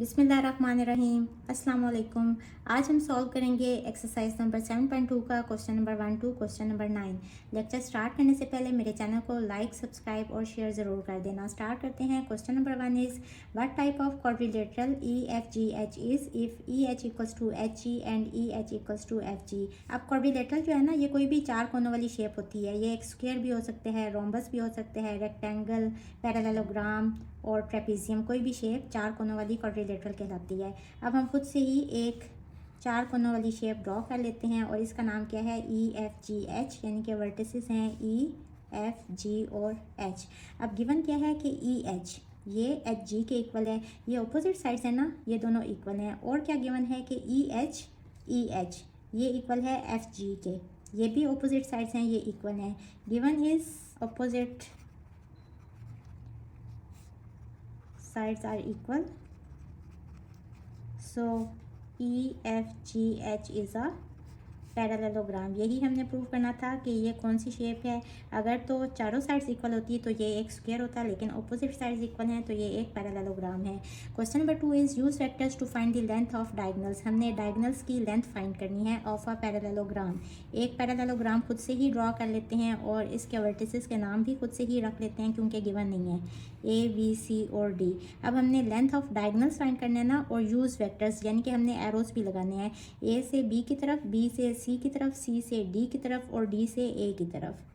बिस्मिल्लाहिर्रहमानिर्रहीम। अस्सलाम वालेकुम। आज हम सॉल्व करेंगे एक्सरसाइज नंबर 7.2 का question number 1 to question number 9। Lecture start करने से पहले मेरे चैनल को लाइक, सब्सक्राइब और शेयर ज़रूर कर देना। स्टार्ट करते हैं। Question number 1 is what type of quadrilateral EFGH is if EH equals to HG and EH equals to FG। अब क्वाड्रिलेटरल जो है ना, ये कोई भी चार कोनों वाली शेप होती है। ये एक स्क्वायर भी हो सकते हैं, रोम्बस भी हो सकते हैं, रेक्टेंगल, पैरेललोग्राम और ट्रेपीजियम। कोई भी शेप चार कोनों वाली क्वाड्रिलेटरल कहलाती है। अब हम खुद से ही एक चार कोनों वाली शेप ड्रॉ कर लेते हैं और इसका नाम क्या है, EFGH, यानी कि वर्टिसेस हैं EFG और H। अब गिवन क्या है कि EH ये HG के इक्वल है। ये अपोजिट साइड्स है ना, ये दोनों इक्वल हैं। और क्या गिवन है कि EH ये इक्वल है FG के। ये भी अपोजिट साइड्स हैं, ये इक्वल हैं। Given is opposite sides are equal, so EFGH is a parallelogram. यही हमने प्रूव करना था कि ये कौन सी शेप है। अगर तो चारों साइड्स इक्वल होती तो ये एक स्क्वायर होता, लेकिन अपोजिट साइड्स इक्वल हैं तो ये एक पैरेललोग्राम है। Question number 2 is use vectors to find the length of diagonals. हमने डायगोनल्स की लेंथ फाइंड करनी है ऑफ अ पैरेललोग्राम। एक पैरेललोग्राम खुद से ही ड्रॉ कर लेते हैं और इसके वर्टिसेस के नाम भी खुद से ही रख लेते हैं क्योंकि गिवन नहीं है ABC और D। अब हमने लेंथ ऑफ डायगोनल्स फाइंड करना है ना, और यूज़ वेक्टर्स यानी कि हमने एरोस भी लगाने हैं, A से B की तरफ, B से C की तरफ, C से D की तरफ और D से A की तरफ।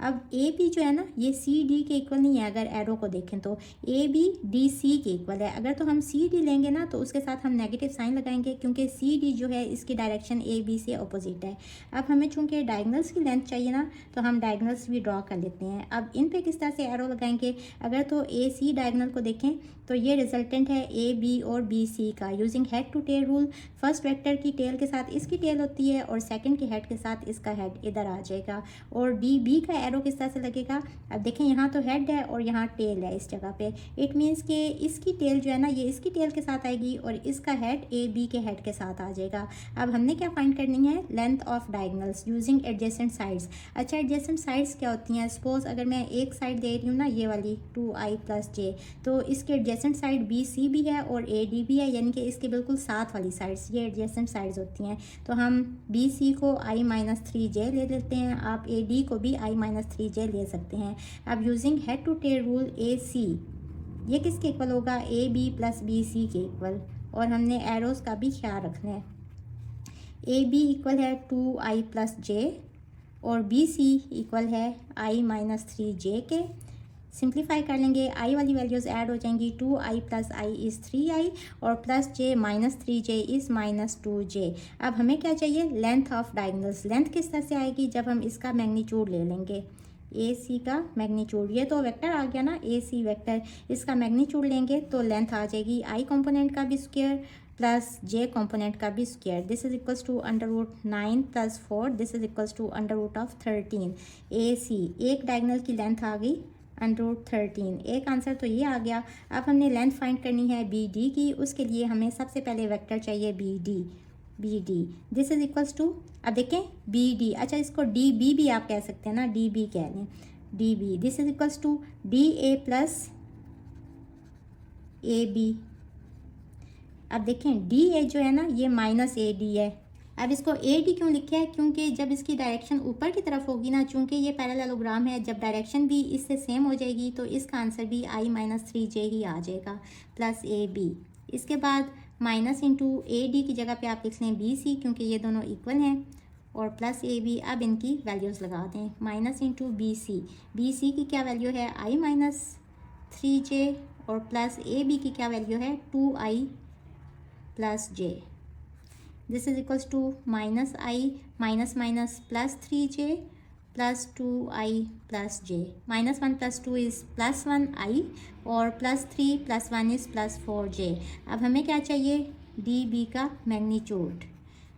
अब ए बी जो है ना, ये सी डी के इक्वल नहीं है। अगर एरो को देखें तो ए बी डी सी के इक्वल है। अगर तो हम सी डी लेंगे ना तो उसके साथ हम नेगेटिव साइन लगाएंगे क्योंकि सी डी जो है इसकी डायरेक्शन ए बी से अपोजिट है। अब हमें चूंकि डायगोनल्स की लेंथ चाहिए ना, तो हम डायगोनल्स भी ड्रॉ कर लेते हैं। अब इन पे किस तरह से एरो लगाएंगे, अगर तो ए सी डायगोनल को देखें तो ये रिजल्टेंट है ए बी और बी सी का। Using head to tail rule, first vector की टेल के साथ इसकी टेल होती है और सेकंड के हेड के साथ इसका हेड इधर आ जाएगा। और डी बी का एरो किस तरह से लगेगा, अब देखें यहाँ तो हेड है और यहाँ टेल है इस जगह पे। इट मीन्स कि इसकी टेल जो है ना, ये इसकी टेल के साथ आएगी और इसका हेड ए बी के हेड के साथ आ जाएगा। अब हमने क्या फाइंड करनी है, length of diagonals using adjacent sides. अच्छा, एडजेसेंट साइड्स क्या होती हैं, सपोज अगर मैं एक साइड दे रही हूँ ना, ये वाली 2i + j, तो इसके एडजेसेंट साइड बी सी भी है और ए डी भी है, यानी कि इसके बिल्कुल साथ वाली साइड्स ये एडजेसेंट साइड्स होती हैं। तो हम बी सी को i - 3j ले लेते हैं, आप ए डी को भी i - 3j ले सकते हैं। अब using head to tail rule, A C ये किसके इक्वल होगा, ए बी + बी सी के इक्वल। और हमने एरोस का भी ख्याल रखना है। ए बी इक्वल है 2i + j और बी सी इक्वल है i - 3j के। सिंप्लीफाई कर लेंगे, i वाली वैल्यूज़ ऐड हो जाएंगी। 2i + i इज़ 3i और plus j - 3j is -2j। अब हमें क्या चाहिए, लेंथ ऑफ डायगोनल्स। लेंथ किस तरह से आएगी, जब हम इसका मैग्नीट्यूड ले लेंगे, ए सी का मैग्नीट्यूड। ये तो वेक्टर आ गया ना, ए सी वेक्टर, इसका मैग्नीट्यूड लेंगे तो लेंथ आ जाएगी i कंपोनेंट का भी स्क्वायर प्लस j कंपोनेंट का भी square. This is equals to √9 + 4, this is equals to √13। A C एक डायगोनल की लेंथ आ गई √13। एक आंसर तो ये आ गया। अब हमने लेंथ फाइंड करनी है बी डी की। उसके लिए हमें सबसे पहले वेक्टर चाहिए B D. This is equals to, अब देखें बी डी, अच्छा इसको डी बी भी आप कह सकते हैं ना, डी बी कह लें, D B. This is equals to D A plus A B. अब देखें डी ए जो है ना, ये -AD है। अब इसको ए डी क्यों लिखा है, क्योंकि जब इसकी डायरेक्शन ऊपर की तरफ होगी ना, चूंकि ये पैरेललोग्राम है, जब डायरेक्शन भी इससे सेम हो जाएगी तो इसका आंसर भी i - 3j ही आ जाएगा प्लस ए बी। इसके बाद माइनस इंटू ए डी की जगह पे आप लिख लें बी सी, क्योंकि ये दोनों इक्वल हैं, और प्लस ए बी। अब इनकी वैल्यूज़ लगा दें, माइनस इंटू बी सी की क्या वैल्यू है, i - 3j और प्लस ए बी की क्या वैल्यू है, 2i + j। This is equals to -i - +3j plus 2i + j। -1 + 2 is +1i और +3 + 1 इज़ +4j। अब हमें क्या चाहिए, डी बी का magnitude.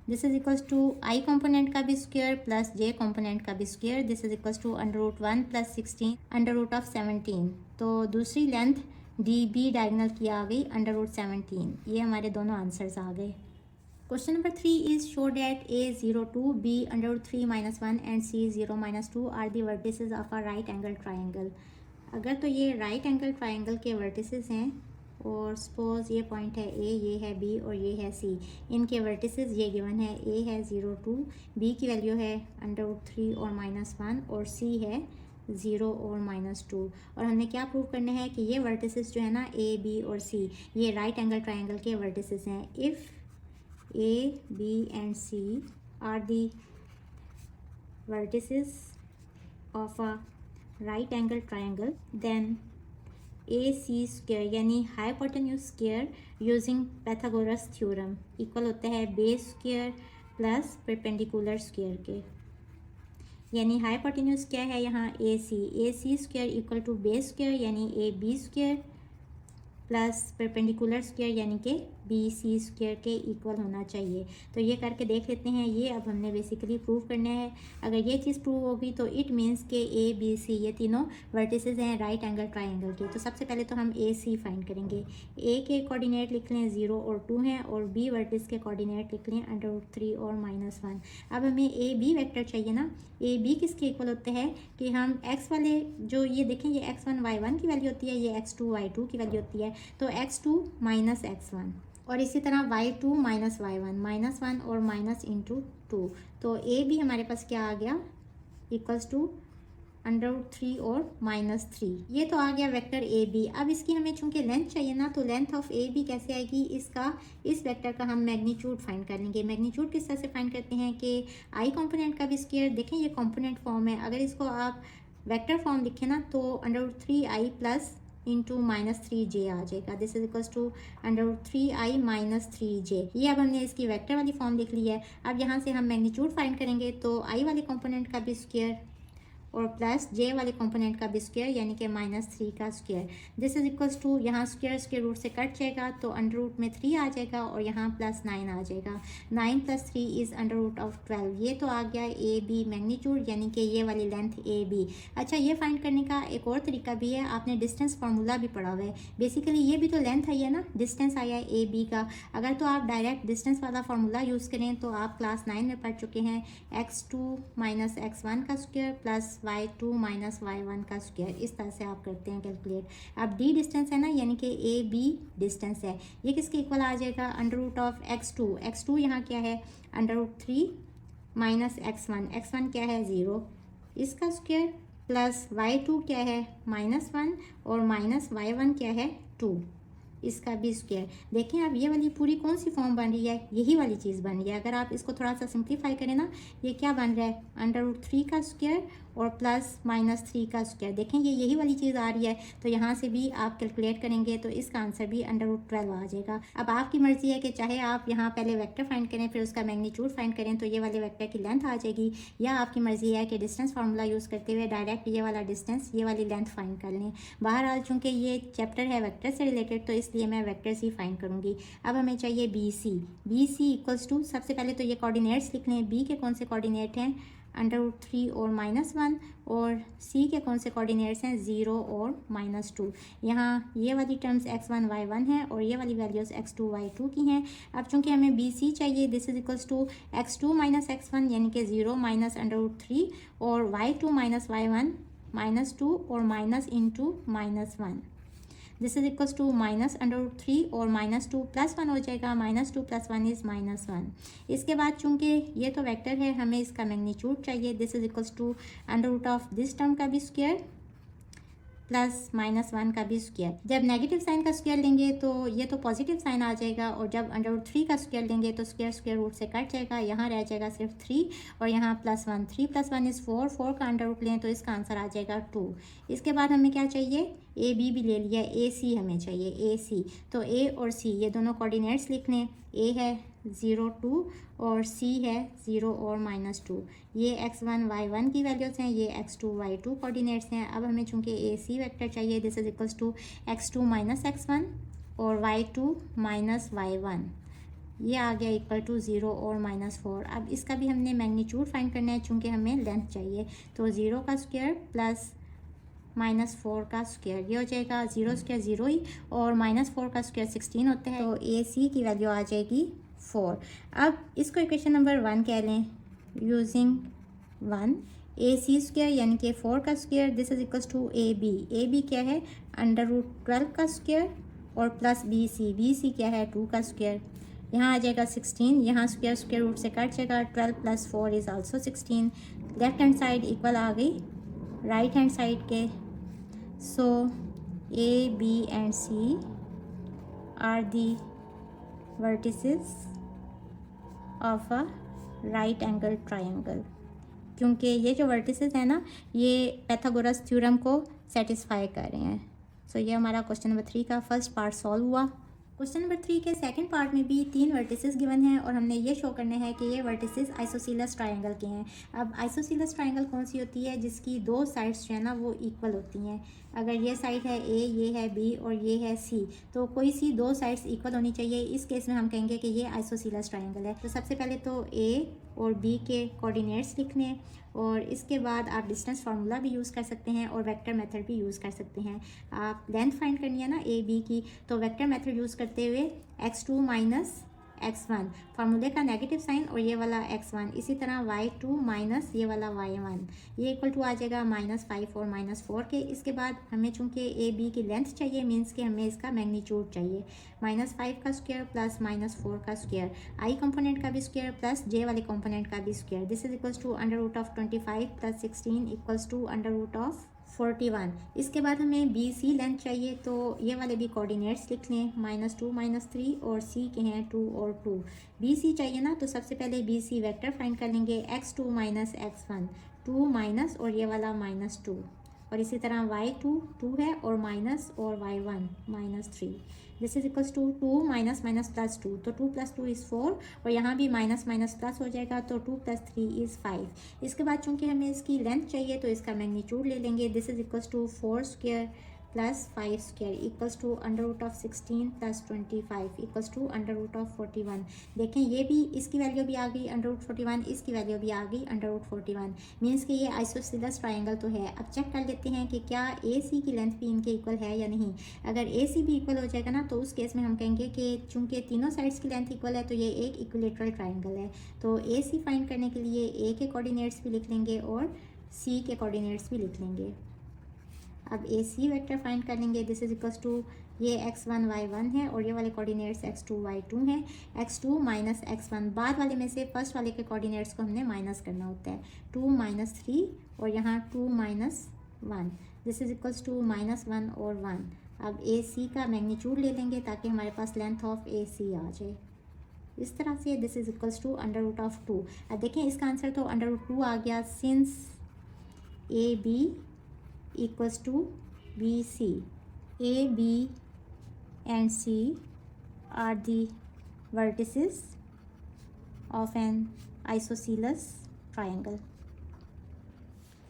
This is equals to i component का भी स्क्वायर प्लस j कंपोनेंट का भी square. This is equals to √1 + 16 √17। तो दूसरी लेंथ डी बी डायगोनल की आ गई √17। ये हमारे दोनों आंसर्स आ गए। Question number 3 is show that A02, B √3 - 1 and C 0 - 2 are the vertices of a right angle triangle। अगर तो ये right angle triangle के vertices हैं और सपोज ये पॉइंट है ए, ये है बी और ये है सी। इनके वर्टिसेस ये गिवन है, ए है 0 2, बी की वैल्यू है √3 और -1 और सी है 0 और -2। और हमने क्या प्रूव करना है कि ये वर्टिसेस जो है ना ए बी और सी, ये राइट एंगल ट्राइंगल के वर्टिसेस हैं। If A B and C are the vertices of a right angle triangle, then AC square यानी hypotenuse square using Pythagoras theorem equal होता है base square plus perpendicular square के। यानी hypotenuse क्या है यहाँ AC square equal to base square यानी AB square plus perpendicular square यानी कि BC स्क्वायर के इक्वल होना चाहिए। तो ये करके देख लेते हैं। ये अब हमने बेसिकली प्रूव करना है। अगर ये चीज़ प्रूव होगी तो इट मीन्स के ABC ये तीनों वर्टिसेस हैं राइट एंगल ट्राइंगल के। तो सबसे पहले तो हम AC फाइंड करेंगे। A के कोऑर्डिनेट लिख लें 0 और 2 हैं और B वर्टिस के कोऑर्डिनेट लिख लें √3 और -1। अब हमें AB वेक्टर चाहिए ना। AB किसके इक्वल होते हैं कि हम x वाले जो ये देखें, ये x1 y1 की वैल्यू होती है, ये x2 y2 की वैल्यू होती है। तो x2 - x1 और इसी तरह y2 - y1 -1 और माइनस इंटू 2। तो a भी हमारे पास क्या आ गया इक्वल्स टू √3 और -3। ये तो आ गया वेक्टर ए बी। अब इसकी हमें चूंकि लेंथ चाहिए ना, तो लेंथ ऑफ ए बी कैसे आएगी, इसका इस वेक्टर का हम मैग्नीट्यूड फाइंड कर लेंगे। मैग्नीट्यूड किस तरह से फाइंड करते हैं कि आई कंपोनेंट का भी स्क्वायर, देखें ये कंपोनेंट फॉर्म है, अगर इसको आप वेक्टर फॉर्म लिखें ना तो √3i प्लस इंटू -3j आ जाएगा। This is equals to √3i - 3j। ये अब हमने इसकी वेक्टर वाली फॉर्म लिख ली है। अब यहाँ से हम मैग्नीट्यूड फाइंड करेंगे तो आई वाले कंपोनेंट का भी स्क्वायर और प्लस जे वाले कंपोनेंट का भी स्क्वायर यानी कि -3 का square. This is equals to यहाँ स्क्वायर स्क्वायर रूट से कट जाएगा तो अंडर रूट में 3 आ जाएगा और यहाँ +9 आ जाएगा। 9 + 3 इज़ √12। ये तो आ गया ए बी मैग्नीट्यूड यानी कि ये वाली लेंथ ए बी। अच्छा, ये फाइंड करने का एक और तरीका भी है, आपने डिस्टेंस फार्मूला भी पढ़ा हुआ है। बेसिकली ये भी तो लेंथ आई है ना, डिस्टेंस आया है ए बी का। अगर तो आप डायरेक्ट डिस्टेंस वाला फार्मूला यूज़ करें तो आप क्लास 9 में पढ़ चुके हैं, x2 - x1 का स्क्वायर प्लस y2 - y1 का स्क्वायर। इस तरह से आप करते हैं कैलकुलेट। अब d डिस्टेंस है ना, यानी कि ए बी डिस्टेंस है, ये किसके इक्वल आ जाएगा √x2। x2 यहाँ क्या है √3 - x1 क्या है 0, इसका स्क्वायर प्लस y2 क्या है -1 और माइनस y1 क्या है 2, इसका भी स्क्वायर। देखें अब ये वाली पूरी कौन सी फॉर्म बन रही है, यही वाली चीज़ बन रही है। अगर आप इसको थोड़ा सा सिंप्लीफाई करें ना, ये क्या बन रहा है √3 का स्क्वायर और प्लस -3 का स्क्वायर। देखें ये यही वाली चीज़ आ रही है। तो यहाँ से भी आप कैलकुलेट करेंगे तो इसका आंसर भी √12 आ जाएगा। अब आपकी मर्ज़ी है कि चाहे आप यहाँ पहले वेक्टर फाइंड करें फिर उसका मैग्नीट्यूड फाइंड करें तो ये वाले वेक्टर की लेंथ आ जाएगी, या आपकी मर्ज़ी है कि डिस्टेंस फार्मूला यूज़ करते हुए डायरेक्ट ये वाला डिस्टेंस ये वाली लेंथ फाइंड कर लें। बहरहाल चूँकि ये चैप्टर है वेक्टर से रिलेटेड तो इसलिए मैं वेक्टर्स ही फाइंड करूँगी। अब हमें चाहिए बी सी इक्वल्स टू, सबसे पहले तो ये कोऑर्डिनेट्स लिख लें। बी के कौन से कोऑर्डिनेट हैं √3 और -1 और सी के कौन से कोऑर्डिनेट्स हैं 0 और -2। यहाँ ये वाली टर्म्स x1 y1 है और ये वाली वैल्यूज़ x2 y2 की हैं। अब चूंकि हमें बी सी चाहिए, this is equals to x2 - x1 यानी कि 0 - √3 और y2 - y1 -2 और minus into -1। This is equals to -√3 और -2 +1 हो जाएगा। -2 + 1 इज़ -1। इसके बाद चूंकि ये तो वेक्टर है, हमें इसका मैग्नीट्यूड चाहिए। This is equals to √of this term का भी स्क्वायर प्लस -1 का भी स्क्वायर। जब नेगेटिव साइन का स्क्वायर लेंगे तो ये तो पॉजिटिव साइन आ जाएगा और जब √3 का स्क्वायर लेंगे तो स्क्वायर स्क्वायर रूट से कट जाएगा, यहाँ रह जाएगा सिर्फ 3 और यहाँ +1। 3 + 1 इज़ 4, 4 का अंडर रूट लें तो इसका आंसर आ जाएगा 2। इसके बाद हमें क्या चाहिए, ए बी भी ले लिया, ए सी हमें चाहिए, ए सी। तो ए और सी ये दोनों कोऑर्डिनेट्स लिख लें। ए है 0 2 और सी है 0 और -2। ये x1 y1 की वैल्यूज़ हैं, ये x2 y2 कोऑर्डिनेट्स हैं। अब हमें चूंकि ए सी वेक्टर चाहिए, this is equals to x2 - x1 और y2 - y1, ये आ गया इक्वल टू 0 और -4। अब इसका भी हमने मैग्नीट्यूड फाइंड करना है चूँकि हमें लेंथ चाहिए। तो 0 का स्क्वायर प्लस -4 का स्क्वायर, ये हो जाएगा 0 स्क्वायर 0 ही और -4 का स्क्वायर 16 होता है। तो ए सी की वैल्यू आ जाएगी 4। अब इसको इक्वेशन नंबर 1 कह लें यूजिंग 1। ए सी स्क्वायर यानी कि 4 का square, this is equals to A B. A B क्या है √12 का स्क्वायर और प्लस बी सी क्या है 2 का स्क्वायर, यहाँ आ जाएगा 16, यहाँ स्क्वायर रूट से कट जाएगा, 12 + 4 is also 16। Left hand side equal आ गई राइट हैंड साइड के। So A B and C are the vertices of a right angle triangle, क्योंकि ये जो वर्टिसेस है ना ये पैथागोरस थ्योरम को सेटिस्फाई कर रहे हैं। सो ये हमारा क्वेश्चन नंबर 3 का फर्स्ट पार्ट सॉल्व हुआ। क्वेश्चन नंबर 3 के सेकंड पार्ट में भी 3 वर्टिसेस गिवन हैं और हमने ये शो करना है कि ये वर्टिसेस आइसोसीलस ट्रायंगल के हैं। अब आइसोसीलस ट्रायंगल कौन सी होती है, जिसकी दो साइड्स जो है ना वो इक्वल होती हैं। अगर ये साइड है ए, ये है बी और ये है सी, तो कोई सी दो साइड्स इक्वल होनी चाहिए। इस केस में हम कहेंगे कि ये आइसोसीलस ट्रायंगल है। तो सबसे पहले तो ए और बी के कोऑर्डिनेट्स लिखने, और इसके बाद आप डिस्टेंस फार्मूला भी यूज़ कर सकते हैं और वेक्टर मेथड भी यूज़ कर सकते हैं। आप लेंथ फाइंड करनी है ना ए बी की, तो वेक्टर मेथड यूज़ करते हुए x2 - x1, फार्मूले का नेगेटिव साइन और ये वाला x1, इसी तरह y2 माइनस ये वाला y1, ये इक्वल टू आ जाएगा -5 और -4 के। इसके बाद हमें चूंकि ए बी की लेंथ चाहिए, मीन्स कि हमें इसका मैग्नीट्यूड चाहिए, -5 का स्क्वायर प्लस -4 का स्क्वायर, आई कंपोनेंट का भी स्क्वायर प्लस जे वाले कंपोनेंट का भी square. This is equals to √25 + 16 equals to √41। इसके बाद हमें बी सी लेंथ चाहिए, तो ये वाले भी कोऑर्डिनेट्स लिख लें, -2 -3 और सी के हैं 2 और 2। बी सी चाहिए ना, तो सबसे पहले बी सी वेक्टर फाइंड कर लेंगे, x2 - x1, 2 माइनस और ये वाला -2, और इसी तरह y2 2 है और माइनस और y1 -3। This is equals to 2 minus +2, तो 2 + 2 इज़ 4, और यहाँ भी माइनस प्लस हो जाएगा, तो 2 + 3 इज़ 5। इसके बाद चूंकि हमें इसकी लेंथ चाहिए तो इसका मैग्नीट्यूड ले लेंगे। This is equals to 4² + 5² equals to √16 + 25 equals to √41। देखें ये भी, इसकी वैल्यू भी आ गई √41, इसकी वैल्यू भी आ गई √41, मीन्स कि ये आइसोसीलस ट्रायंगल तो है। अब चेक कर लेते हैं कि क्या ए सी की लेंथ भी इनके इक्वल है या नहीं। अगर ए सी भी इक्वल हो जाएगा ना, तो उस केस में हम कहेंगे कि चूंकि तीनों साइड्स की लेंथ इक्वल है तो ये एक इक्विलेटरल ट्रायंगल है। तो ए सी फाइंड करने के लिए ए के कोऑर्डिनेट्स भी लिख लेंगे और सी के कोऑर्डिनेट्स भी लिख लेंगे। अब ए सी वेक्टर फाइंड कर लेंगे। दिस इज इक्वल्स टू ये x1 y1 है और ये वाले कोऑर्डिनेट्स x2 y2 हैं। x2 - x1, बाद वाले में से फर्स्ट वाले के कोऑर्डिनेट्स को हमने माइनस करना होता है, 2 - 3 और यहाँ 2 - 1। दिस इज इक्वल्स टू -1 और 1। अब ए सी का मैग्नीट्यूड ले लेंगे ताकि हमारे पास लेंथ ऑफ ए सी आ जाए इस तरह से। This is equals to √2। अब देखें इसका आंसर तो √2 आ गया, since A B equals to BC. A, B and C are the vertices of an isosceles triangle.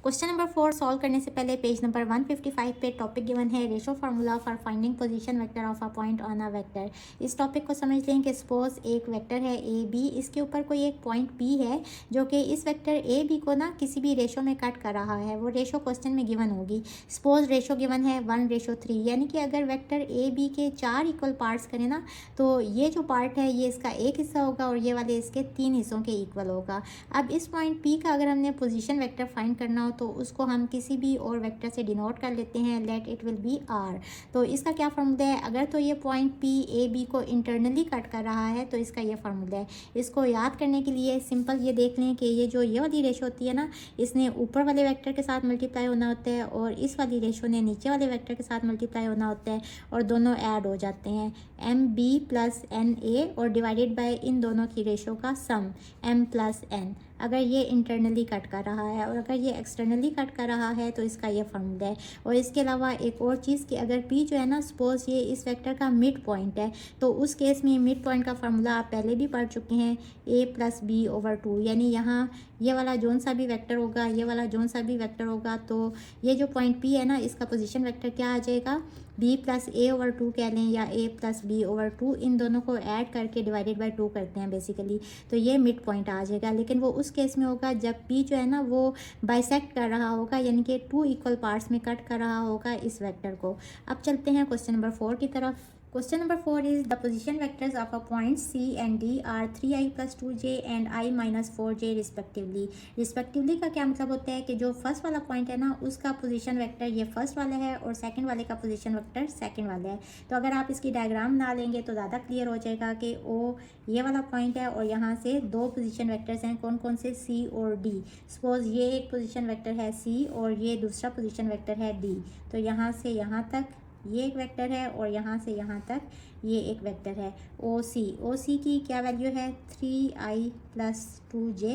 Question number 4 solve करने से पहले पेज नंबर 155 पे टॉपिक गिवन है, ratio formula for finding position vector of a point on a vector. इस topic को समझ लें कि सपोज एक वेक्टर है ए बी, इसके ऊपर कोई एक पॉइंट पी है जो कि इस वेक्टर ए बी को ना किसी भी रेशो में कट कर रहा है। वो रेशो क्वेश्चन में गिवन होगी। सपोज रेशो गिवन है 1:3, यानी कि अगर वेक्टर ए बी के 4 इक्वल पार्ट्स करें ना, तो ये जो पार्ट है ये इसका एक हिस्सा होगा और ये वाले इसके 3 हिस्सों के इक्वल होगा। अब इस पॉइंट पी का अगर हमने पोजीशन वेक्टर फाइंड करना हो तो उसको हम किसी भी और वेक्टर से डिनोट कर लेते हैं, let it will be R. तो इसका क्या फार्मूला है, अगर तो ये पॉइंट पी ए बी को इंटरनली कट कर रहा है तो इसका ये फार्मूला है। इसको याद करने के लिए सिंपल ये देख लें कि ये वाली रेशो होती है ना, इसने ऊपर वाले वेक्टर के साथ मल्टीप्लाई होना होता है और इस वाली रेशो ने नीचे वाले वेक्टर के साथ मल्टीप्लाई होना होता है और दोनों ऐड हो जाते हैं, MB + NA, और डिवाइडेड बाय इन दोनों की रेशो का सम M + N। अगर ये इंटरनली कट कर रहा है और अगर ये एक्सटर्नली कट कर रहा है तो इसका ये फार्मूला है। और इसके अलावा एक और चीज़ कि अगर P जो है ना, सपोज ये इस वेक्टर का मिड पॉइंट है, तो उस केस में मिड पॉइंट का फार्मूला आप पहले भी पढ़ चुके हैं, A + B/2। यानी यहाँ ये वाला जोन सा भी वेक्टर होगा, ये वाला जोन सा भी वेक्टर होगा, तो ये जो पॉइंट P है ना, इसका पोजीशन वेक्टर क्या आ जाएगा, B + A/2 कह लें या A + B/2, इन दोनों को ऐड करके डिवाइडेड बाय 2 करते हैं बेसिकली, तो ये मिड पॉइंट आ जाएगा। लेकिन वो उस केस में होगा जब P जो है ना वो बाइसेक्ट कर रहा होगा, यानी कि 2 इक्वल पार्ट्स में कट कर रहा होगा इस वेक्टर को। अब चलते हैं क्वेश्चन नंबर 4 की तरफ। Question number 4 is the position vectors of a point C and D are 3i plus 2j and I minus 4j respectively. Respectively का क्या मतलब होता है कि जो फर्स्ट वाला पॉइंट है ना उसका पोजीशन वेक्टर ये फर्स्ट वाला है और सेकंड वाले का पोजीशन वेक्टर सेकंड वाला है। तो अगर आप इसकी डायग्राम बना लेंगे तो ज़्यादा क्लियर हो जाएगा कि ओ ये वाला पॉइंट है और यहाँ से दो पोजीशन वेक्टर्स हैं, कौन कौन से, C और D। सपोज ये एक पोजीशन वेक्टर है C और ये दूसरा पोजीशन वेक्टर है D। तो यहाँ से यहाँ तक ये एक वेक्टर है और यहाँ से यहाँ तक ये एक वेक्टर है। ओ सी की क्या वैल्यू है 3i प्लस 2j,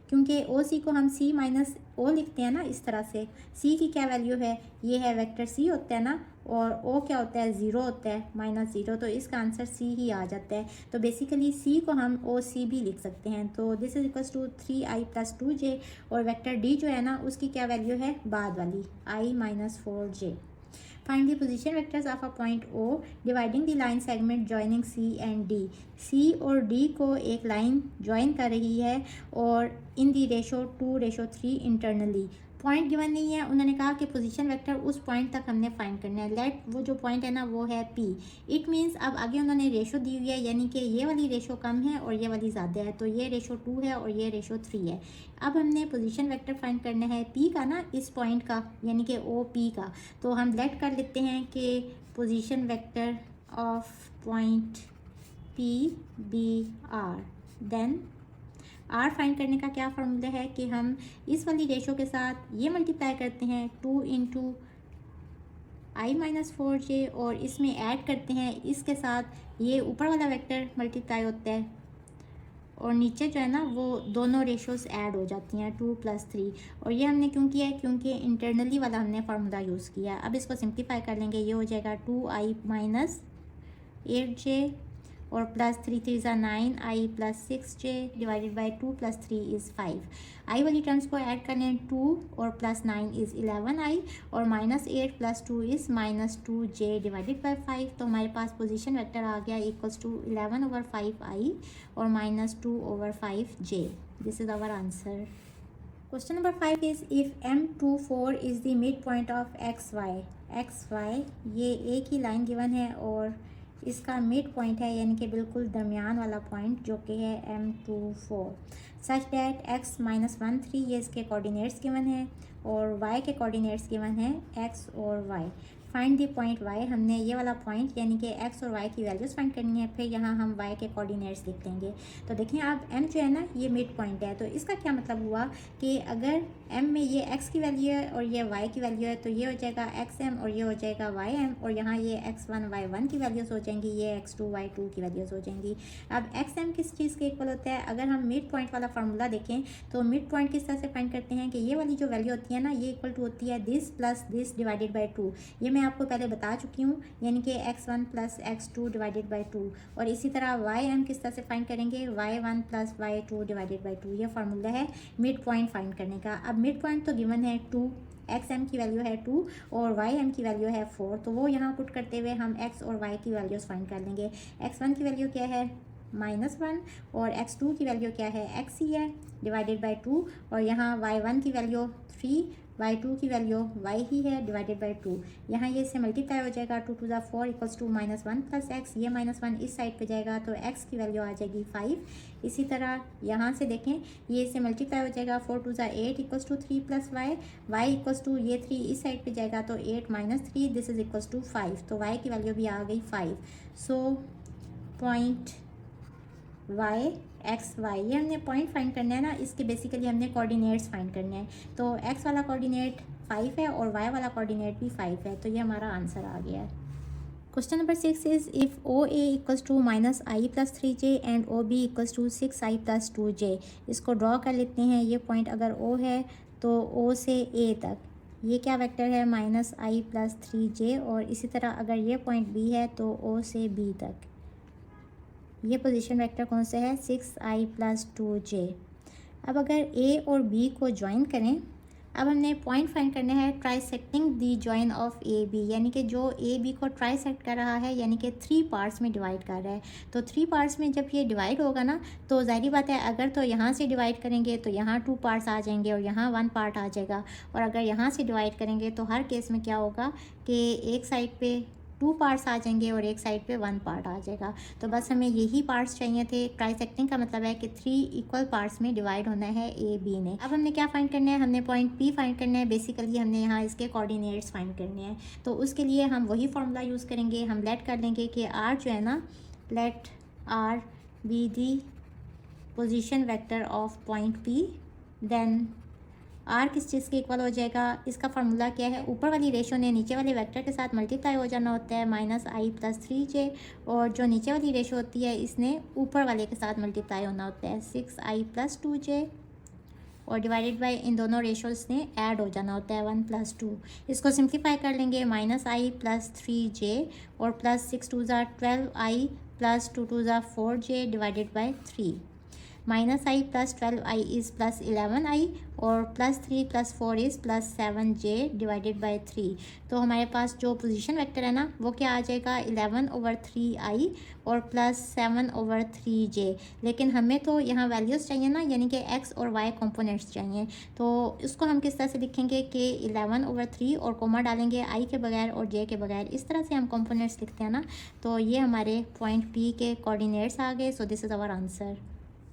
क्योंकि ओ सी को हम c माइनस ओ लिखते हैं ना इस तरह से। c की क्या वैल्यू है, ये है वेक्टर c होता है ना, और o क्या होता है, 0 होता है, -0, तो इसका आंसर c ही आ जाता है। तो बेसिकली c को हम ओ सी भी लिख सकते हैं। तो this is equals to 3i plus 2j और वेक्टर d जो है ना उसकी क्या वैल्यू है बाद वाली i minus 4j। Find the position vectors of a point O dividing the line segment joining C and D. C और D को एक लाइन ज्वाइन कर रही है और इन दी रेशो 2:3 इंटरनली। पॉइंट गिवन नहीं है, उन्होंने कहा कि पोजीशन वेक्टर उस पॉइंट तक हमने फाइंड करना है। लेट वो जो पॉइंट है ना वो है P। इट मीन्स अब आगे उन्होंने रेशो दी हुई है, यानी कि ये वाली रेशो कम है और ये वाली ज़्यादा है, तो ये रेशो 2 है और ये रेशो 3 है। अब हमने पोजीशन वेक्टर फाइंड करना है P का ना, इस पॉइंट का, यानी कि OP का। तो हम लेट कर लेते हैं कि position vector of point P B R। Then R find करने का क्या फार्मूला है कि हम इस वाली रेशो के साथ ये मल्टीप्लाई करते हैं 2 इंटू आई माइनस 4j और इसमें ऐड करते हैं इसके साथ ये ऊपर वाला वेक्टर मल्टीप्लाई होता है और नीचे जो है ना वो दोनों रेशोस ऐड हो जाती हैं 2 + 3। और ये हमने क्यों किया है, क्योंकि इंटरनली वाला हमने फार्मूला यूज़ किया। अब इसको सिंप्लीफाई कर लेंगे, ये हो जाएगा 2i माइनस 8j और प्लस 3 3 ज़ा 9i plus 6j divided by 2 + 3 is 5। आई वाली टर्म्स को ऐड कर लें, 2 और प्लस 9 इज़ 11i और -8 + 2 इज़ -2j डिवाइडेड बाई 5। तो हमारे पास पोजीशन वेक्टर आ गया इक्वल्स टू 11/5i और -2/5j। This is our answer. Question number 5 is if M24 is the midpoint of XY ये एक ही लाइन गिवन है और इसका मिड पॉइंट है, यानी कि बिल्कुल दरमियान वाला पॉइंट जो कि है M24 सच डैट x -1 3 ये इसके कोऑर्डिनेट्स गिवन है और y के कोऑर्डिनेट्स गिवन है x और y। Find the point y, हमने ये वाला पॉइंट यानी कि x और y की वैल्यूज़ फाइंड करनी है, फिर यहाँ हम y के कोऑर्डिनेट्स लिख लेंगे। तो देखें आप m जो है ना ये मिड पॉइंट है, तो इसका क्या मतलब हुआ कि अगर m में ये x की वैल्यू है और ये y की वैल्यू है तो ये हो जाएगा xm और ये हो जाएगा ym और यहाँ ये x1 y1 की वैल्यूज़ हो जाएंगी, ये x2 y2 की वैल्यूज़ हो जाएंगी। अब xm किस चीज़ के इक्वल होता है, अगर हम मिड पॉइंट वाला फार्मूला देखें तो मिड पॉइंट किस तरह से फाइंड करते हैं कि ये वाली जो वैल्यू होती है ना ये इक्वल टू होती है this plus this divided by 2। ये मैं आपको पहले बता चुकी हूँ, यानी कि x1 + x2 डिवाइडेड बाई 2। और इसी तरह ym किस तरह से फाइंड करेंगे, y1 + y2 डिवाइडेड बाई 2। ये फार्मूला है मिड पॉइंट फाइंड करने का। अब मिड पॉइंट तो गिवन है 2, xm की वैल्यू है 2 और ym की वैल्यू है 4, तो वो यहाँ पुट करते हुए हम x और y की वैल्यूज़ फाइंड कर लेंगे। x1 की वैल्यू क्या है -1 और x2 की वैल्यू क्या है x ही है डिवाइडेड बाई 2 और यहाँ y1 की वैल्यू 3, y2 की वैल्यू y ही है डिवाइडेड बाई 2। यहाँ ये इससे मल्टीप्लाई हो जाएगा 2 × 4 = -1 + x, ये -1 इस साइड पे जाएगा तो x की वैल्यू आ जाएगी 5। इसी तरह यहाँ से देखें ये इससे मल्टीप्लाई हो जाएगा 4 × 2 = 8 = 3 + y = ये 3 इस साइड पे जाएगा तो 8 - 3 दिस इज इक्वल्स टू 5। तो y की वैल्यू भी आ गई 5। So point y x y ये हमने पॉइंट फाइंड करना है ना, इसके बेसिकली हमने कोऑर्डिनेट्स फाइंड करने हैं। तो x वाला कोऑर्डिनेट 5 है और y वाला कोऑर्डिनेट भी 5 है, तो ये हमारा आंसर आ गया है। Question number 6 is if OA = -i + 3j and OB = 6i + 2j। इसको ड्रॉ कर लेते हैं। ये पॉइंट अगर O है तो O से A तक ये क्या वेक्टर है -i + 3j और इसी तरह अगर ये पॉइंट B है तो O से B तक ये पोजीशन वेक्टर कौन से है 6i + 2j। अब अगर A और B को ज्वाइन करें, अब हमने पॉइंट फाइंड करना है ट्राइसेक्टिंग दी जॉइन ऑफ AB, यानी कि जो AB को ट्राइसेक्ट कर रहा है, यानी कि 3 पार्ट्स में डिवाइड कर रहा है। तो 3 पार्ट्स में जब ये डिवाइड होगा ना तो ज़ाहिर बात है अगर तो यहाँ से डिवाइड करेंगे तो यहाँ 2 पार्ट्स आ जाएंगे और यहाँ 1 पार्ट आ जाएगा, और अगर यहाँ से डिवाइड करेंगे तो हर केस में क्या होगा कि एक साइड पे 2 पार्ट्स आ जाएंगे और एक साइड पे 1 पार्ट आ जाएगा। तो बस हमें यही पार्ट्स चाहिए थे। ट्राइसेक्टिंग का मतलब है कि 3 इक्वल पार्ट्स में डिवाइड होना है ए बी ने। अब हमने क्या फाइंड करना है, हमने पॉइंट पी फाइंड करना है। बेसिकली हमने यहाँ इसके कोऑर्डिनेट्स फाइंड करने हैं। तो उसके लिए हम वही फार्मूला यूज़ करेंगे। हम लेट कर लेंगे कि आर जो है ना, let R be the position vector of point P, then R किस चीज़ के इक्वल हो जाएगा। इसका फार्मूला क्या है, ऊपर वाली रेशो ने नीचे वाले वेक्टर के साथ मल्टीप्लाई हो जाना होता है, -i+3j, और जो नीचे वाली रेशो होती है इसने ऊपर वाले के साथ मल्टीप्लाई होना होता है, 6i+2j, और डिवाइडेड बाय इन दोनों रेशोज़ ने ऐड हो जाना होता है 1+2। इसको सिंप्लीफाई कर लेंगे, -i+3j और +6×2=12i +2×4j divided by 3। -i+12i is +11i और +3 + 4 इज़ +7j डिवाइडेड बाय 3। तो हमारे पास जो पोजीशन वेक्टर है ना वो क्या आ जाएगा, 11/3i और +7/3j। लेकिन हमें तो यहाँ वैल्यूज़ चाहिए ना, यानी कि x और y कंपोनेंट्स चाहिए। तो इसको हम किस तरह से लिखेंगे कि 11/3 और कोमा डालेंगे i के बगैर और j के बगैर। इस तरह से हम कंपोनेंट्स लिखते हैं ना। तो ये हमारे पॉइंट P के कोऑर्डिनेट्स आ गए। So this is our answer.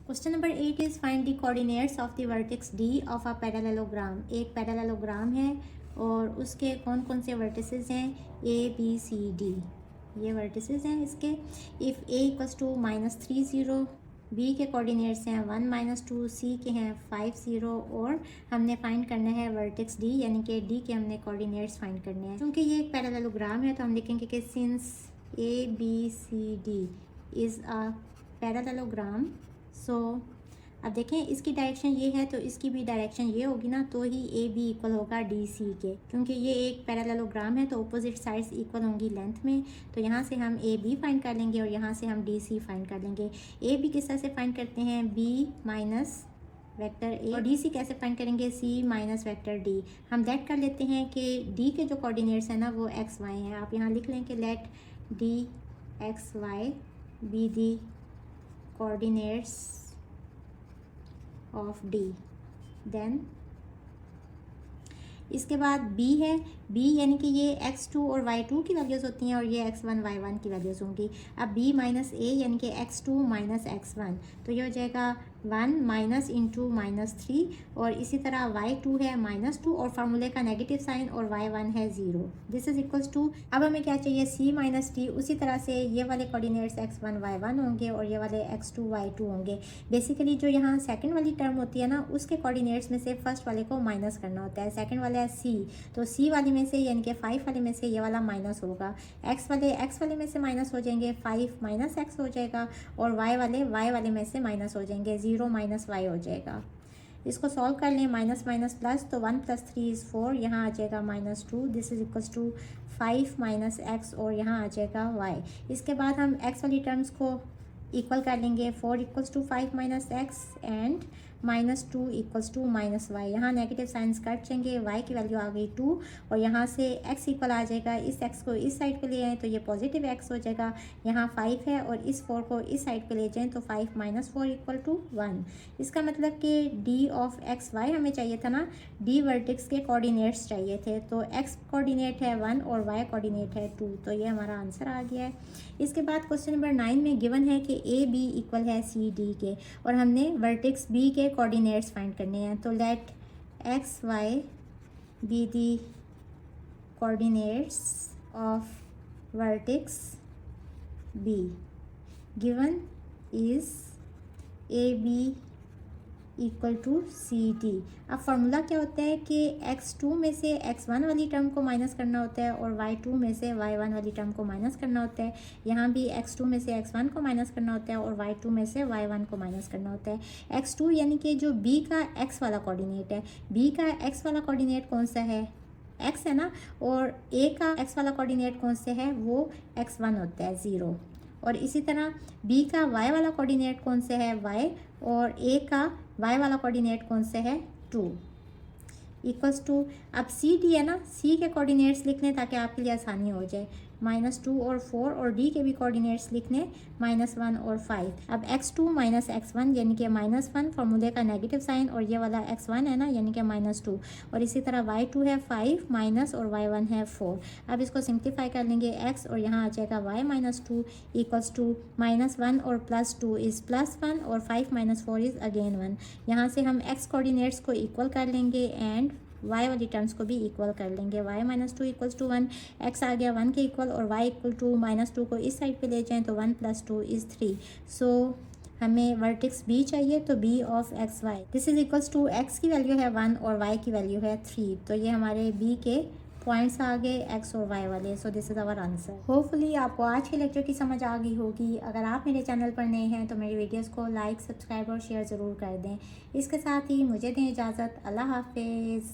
Question number 8 is find the coordinates of the vertex D of a parallelogram. एक पैरेललोग्राम है और उसके कौन कौन से वर्टिसेस हैं, A B C D, ये वर्टिसेस हैं इसके। इफ़ A = -3 0, B के कोऑर्डिनेट्स हैं 1 -2, C के हैं 5 0, और हमने फाइंड करना है वर्टेक्स D, यानी कि D के हमने कोऑर्डिनेट्स फाइंड करने हैं। क्योंकि ये एक पैरेललोग्राम है तो हम लिखेंगे कि since A B C D is a parallelogram, so अब देखें इसकी डायरेक्शन ये है तो इसकी भी डायरेक्शन ये होगी ना, तो ही ए बी इक्वल होगा डी सी के। क्योंकि ये एक पैरेललोग्राम है तो अपोजिट साइड्स इक्वल होंगी लेंथ में। तो यहाँ से हम ए बी फाइंड कर लेंगे और यहाँ से हम डी सी फाइंड कर लेंगे। ए बी किस तरह से फाइंड करते हैं, बी माइनस वेक्टर ए, और डी सी कैसे फाइंड करेंगे, सी माइनस वेक्टर डी। हम लेट कर लेते हैं कि डी के जो कोऑर्डिनेट्स हैं ना वो एक्स वाई हैं। आप यहाँ लिख लें कि let D X Y be the coordinates of D। Then इसके बाद B है, B यानी कि ये x2 और y2 की वैल्यूज़ होती हैं और ये x1 y1 की वैल्यूज़ होंगी। अब B माइनस a यानी कि x2 माइनस x1, तो ये हो जाएगा 1 माइनस इंटू -3, और इसी तरह y2 है -2 और फार्मूले का नेगेटिव साइन, और y1 है 0। दिस इज इक्वल्स टू, अब हमें क्या चाहिए, c माइनस टी। उसी तरह से ये वाले कोऑर्डिनेट्स x1 y1 होंगे और ये वाले x2 y2 होंगे। बेसिकली जो यहाँ सेकंड वाली टर्म होती है ना उसके कोऑर्डिनेट्स में से फर्स्ट वाले को माइनस करना होता है। सेकंड वाला है c, तो c वाले में से यानी कि 5 वाले में से ये वाला माइनस होगा। x वाले में से माइनस हो जाएंगे, 5 माइनस x हो जाएगा, और y वाले में से माइनस हो जाएंगे, 0 माइनस y हो जाएगा। इसको सॉल्व कर लें, माइनस माइनस प्लस, तो 1 + 3 इज़ 4, यहाँ आ जाएगा -2। This is equals to 5 minus x, और यहाँ आ जाएगा y। इसके बाद हम x वाली टर्म्स को इक्वल कर लेंगे। 4 = 5 माइनस x एंड -2 = -y। यहाँ नेगेटिव साइंस कट जाएंगे, y की वैल्यू आ गई 2, और यहाँ से x इक्वल आ जाएगा। इस x को इस साइड पे ले आएँ तो ये पॉजिटिव x हो जाएगा। यहाँ 5 है और इस 4 को इस साइड पे ले जाएँ तो 5 - 4 = 1। इसका मतलब कि d ऑफ x y हमें चाहिए था ना, d वर्टेक्स के कोऑर्डिनेट्स चाहिए थे। तो x कोऑर्डिनेट है 1 और y कोऑर्डिनेट है 2, तो ये हमारा आंसर आ गया है। इसके बाद क्वेश्चन नंबर 9 में गिवन है कि ए बी इक्वल है सी डी के, और हमने वर्टेक्स बी के कोऑर्डिनेट्स फाइंड करने हैं। तो let X Y be the coordinates of vertex B. Given is A B equal to C D. अब फार्मूला क्या होता है कि x2 में से x1 वाली टर्म को माइनस करना होता है और y2 में से y1 वाली टर्म को माइनस करना होता है। यहाँ भी x2 में से x1 को माइनस करना होता है और y2 में से y1 को माइनस करना होता है। x2 यानी कि जो b का x वाला कोऑर्डिनेट है, b का x वाला कोऑर्डिनेट कौन सा है, x है ना, और a का x वाला कोऑर्डिनेट कौन सा है, वो x1 होता है 0। और इसी तरह b का y वाला कोऑर्डिनेट कौन सा है, y, और a का y वाला कोऑर्डिनेट कौन सा है, 2 इक्वल्स टू। अब सी डी है ना, c के कोऑर्डिनेट्स लिख लें ताकि आपके लिए आसानी हो जाए। -2 और 4, और डी के भी कोऑर्डिनेट्स लिखने -1 और 5। अब x2 माइनस x1 यानी कि -1 फार्मूले का नेगेटिव साइन, और ये वाला x1 है ना यानी कि -2, और इसी तरह y2 है 5 माइनस और y1 है 4। अब इसको सिंप्लीफाई कर लेंगे x, और यहाँ आ जाएगा y -2 इक्वल्स टू -1 और +2 इज़ +1 और 5 - 4 इज़ अगेन 1। यहाँ से हम x कोऑर्डिनेट्स को इक्वल कर लेंगे एंड y वाली टर्म्स को भी इक्वल कर लेंगे। y -2 इक्वल्स टू 1, x आ गया 1 के इक्वल, और y इक्वल टू -2 को इस साइड पे ले जाएं तो 1 + 2 इज़ 3। सो हमें वर्टेक्स b चाहिए, तो b of X Y this is equals to x की वैल्यू है 1 और y की वैल्यू है 3। तो ये हमारे b के पॉइंट्स आ गए x और y वाले। So this is our answer. Hopefully आपको आज के लेक्चर की समझ आ गई होगी। अगर आप मेरे चैनल पर नए हैं तो मेरी वीडियोस को लाइक, सब्सक्राइब और शेयर ज़रूर कर दें। इसके साथ ही मुझे दें इजाज़त। अल्लाह हाफिज़।